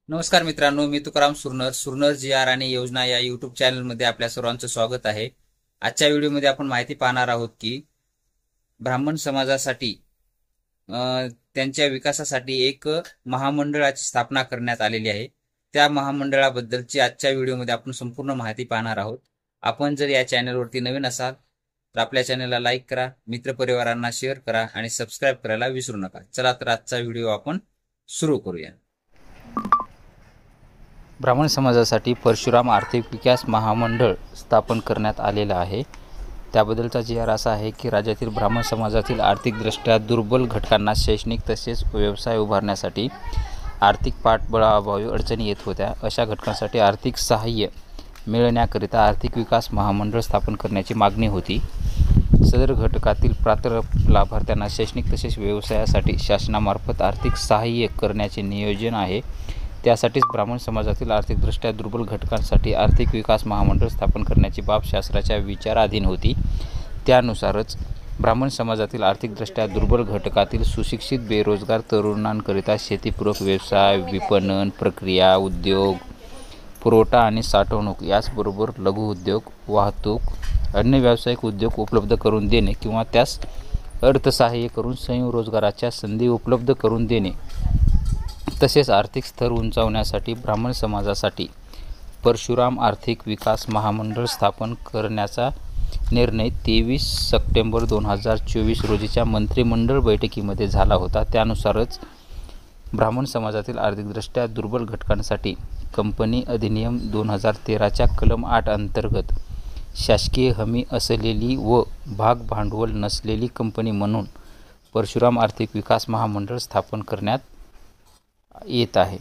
नमस्कार मित्रांनो, मी तुकाराम सुरनर जी आर आणि योजना या युट्यूब चॅनलमध्ये आपल्या सर्वांचं स्वागत आहे। आजच्या व्हिडिओमध्ये आपण माहिती पाहणार आहोत की ब्राह्मण समाजासाठी त्यांच्या विकासासाठी एक महामंडळाची स्थापना करण्यात आलेली आहे। त्या महामंडळाबद्दलची आजच्या व्हिडिओमध्ये आपण संपूर्ण माहिती पाहणार आहोत। आपण जर या चॅनलवरती नवीन असाल तर आपल्या चॅनलला लाईक करा, मित्रपरिवारांना शेअर करा आणि सबस्क्राईब करायला विसरू नका। चला तर आजचा व्हिडिओ आपण सुरू करूया। ब्राह्मण समाजासाठी परशुराम आर्थिक विकास महामंडळ स्थापन करण्यात आलेलं आहे। त्याबद्दलचा जी.आर. असा आहे की राज्यातील ब्राह्मण समाजातील आर्थिकदृष्ट्या दुर्बल घटकांना शैक्षणिक तसेच व्यवसाय उभारण्यासाठी आर्थिक पाठबळाअभावी अडचणी येत होत्या। अशा घटकांसाठी आर्थिक सहाय्य मिळण्याकरिता आर्थिक विकास महामंडळ स्थापन करण्याची मागणी होती। सदर घटकातील पात्र लाभार्थ्यांना शैक्षणिक तसेच व्यवसायासाठी शासनामार्फत आर्थिक सहाय्य करण्याचे नियोजन आहे। त्यासाठीच ब्राह्मण समाजातील आर्थिकदृष्ट्या दुर्बल घटकांसाठी आर्थिक विकास महामंडळ स्थापन करण्याची बाब शासनाच्या विचाराधीन होती। त्यानुसारच ब्राह्मण समाजातील आर्थिकदृष्ट्या दुर्बल घटकातील सुशिक्षित बेरोजगार तरुणांकरिता शेतीपूरक व्यवसाय, विपणन प्रक्रिया उद्योग, पुरवठा आणि साठवणूक याचबरोबर लघुउद्योग, वाहतूक, अन्य व्यावसायिक उद्योग उपलब्ध करून देणे किंवा त्यास अर्थसहाय्य करून स्वयंरोजगाराच्या संधी उपलब्ध करून देणे तसेच आर्थिक स्तर उंचावण्यासाठी ब्राह्मण समाजासाठी परशुराम आर्थिक विकास महामंडळ स्थापन करण्याचा निर्णय 23 सप्टेंबर 2024 रोजीच्या मंत्रिमंडळ बैठकीमध्ये झाला होता। त्यानुसारच ब्राह्मण समाजातील आर्थिकदृष्ट्या दुर्बल घटकांसाठी कंपनी अधिनियम 2013च्या कलम 8 अंतर्गत शासकीय हमी असलेली व भाग भांडवल नसलेली कंपनी म्हणून परशुराम आर्थिक विकास महामंडळ स्थापन करण्यात येत आहे।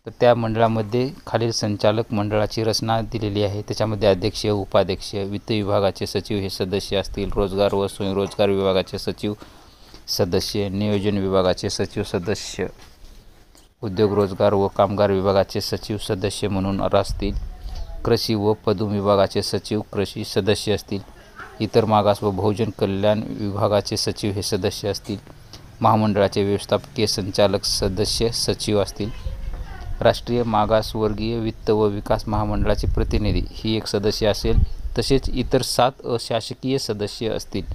तर त्या मंडळामध्ये खालील संचालक मंडळाची रचना दिलेली आहे। त्याच्यामध्ये अध्यक्ष, उपाध्यक्ष, वित्त विभागाचे सचिव हे सदस्य असतील, रोजगार व स्वयंरोजगार विभागाचे सचिव सदस्य, नियोजन विभागाचे सचिव सदस्य, उद्योग रोजगार व कामगार विभागाचे सचिव सदस्य म्हणून असतील, कृषी व पदुम विभागाचे सचिव कृषी सदस्य असतील, इतर मागास व बहुजन कल्याण विभागाचे सचिव हे सदस्य असतील, महामंडळाचे व्यवस्थापकीय संचालक सदस्य सचिव असतील, राष्ट्रीय मागासवर्गीय वित्त व विकास महामंडळाचे प्रतिनिधी ही एक सदस्य असेल, तसेच इतर 7 अशासकीय सदस्य असतील।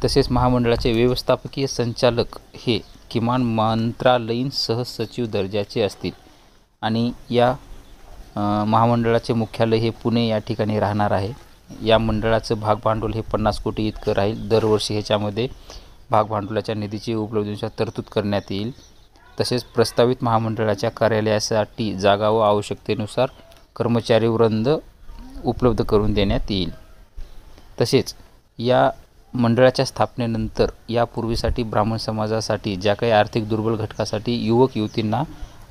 तसेच महामंडळाचे व्यवस्थापकीय संचालक हे किमान मंत्रालयीन सहसचिव दर्जाचे असतील आणि या महामंडळाचे मुख्यालय हे पुणे या ठिकाणी राहणार आहे। या मंडळाचं भागभांडवल हे 50 कोटी इतकं राहील। दरवर्षी ह्याच्यामध्ये भागभांडवलाच्या निधीची उपलब्धतेनुसार तरतूद करण्यात येईल। तसेच प्रस्तावित महामंडळाच्या कार्यालयासाठी जागा व आवश्यकतेनुसार कर्मचारी वृंद उपलब्ध करून देण्यात येईल। तसेच या मंडळाच्या स्थापनेनंतर यापूर्वीसाठी ब्राह्मण समाजासाठी ज्या काही आर्थिक दुर्बल घटकासाठी युवक युवतींना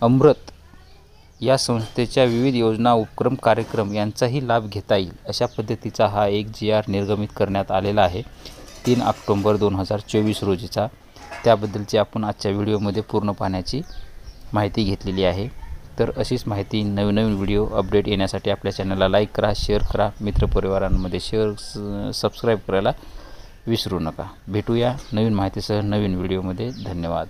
अमृत या संस्थेच्या विविध योजना उपक्रम कार्यक्रम यांचाही लाभ घेता येईल अशा पद्धतीचा हा एक जी.आर. निर्गमित करण्यात आलेला आहे 3 ऑक्टोबर 2024 रोजीचा। त्याबद्दलची आपण आजच्या व्हिडिओमध्ये पूर्ण पाहण्याची माहिती घेतलेली आहे। तर अशीच माहिती नवीन व्हिडिओ अपडेट येण्यासाठी आपल्या चॅनलला लाईक करा, शेअर करा, मित्रपरिवारांमध्ये सबस्क्राईब करायला विसरू नका। भेटूया नवीन माहितीसह नवीन व्हिडिओमध्ये। धन्यवाद।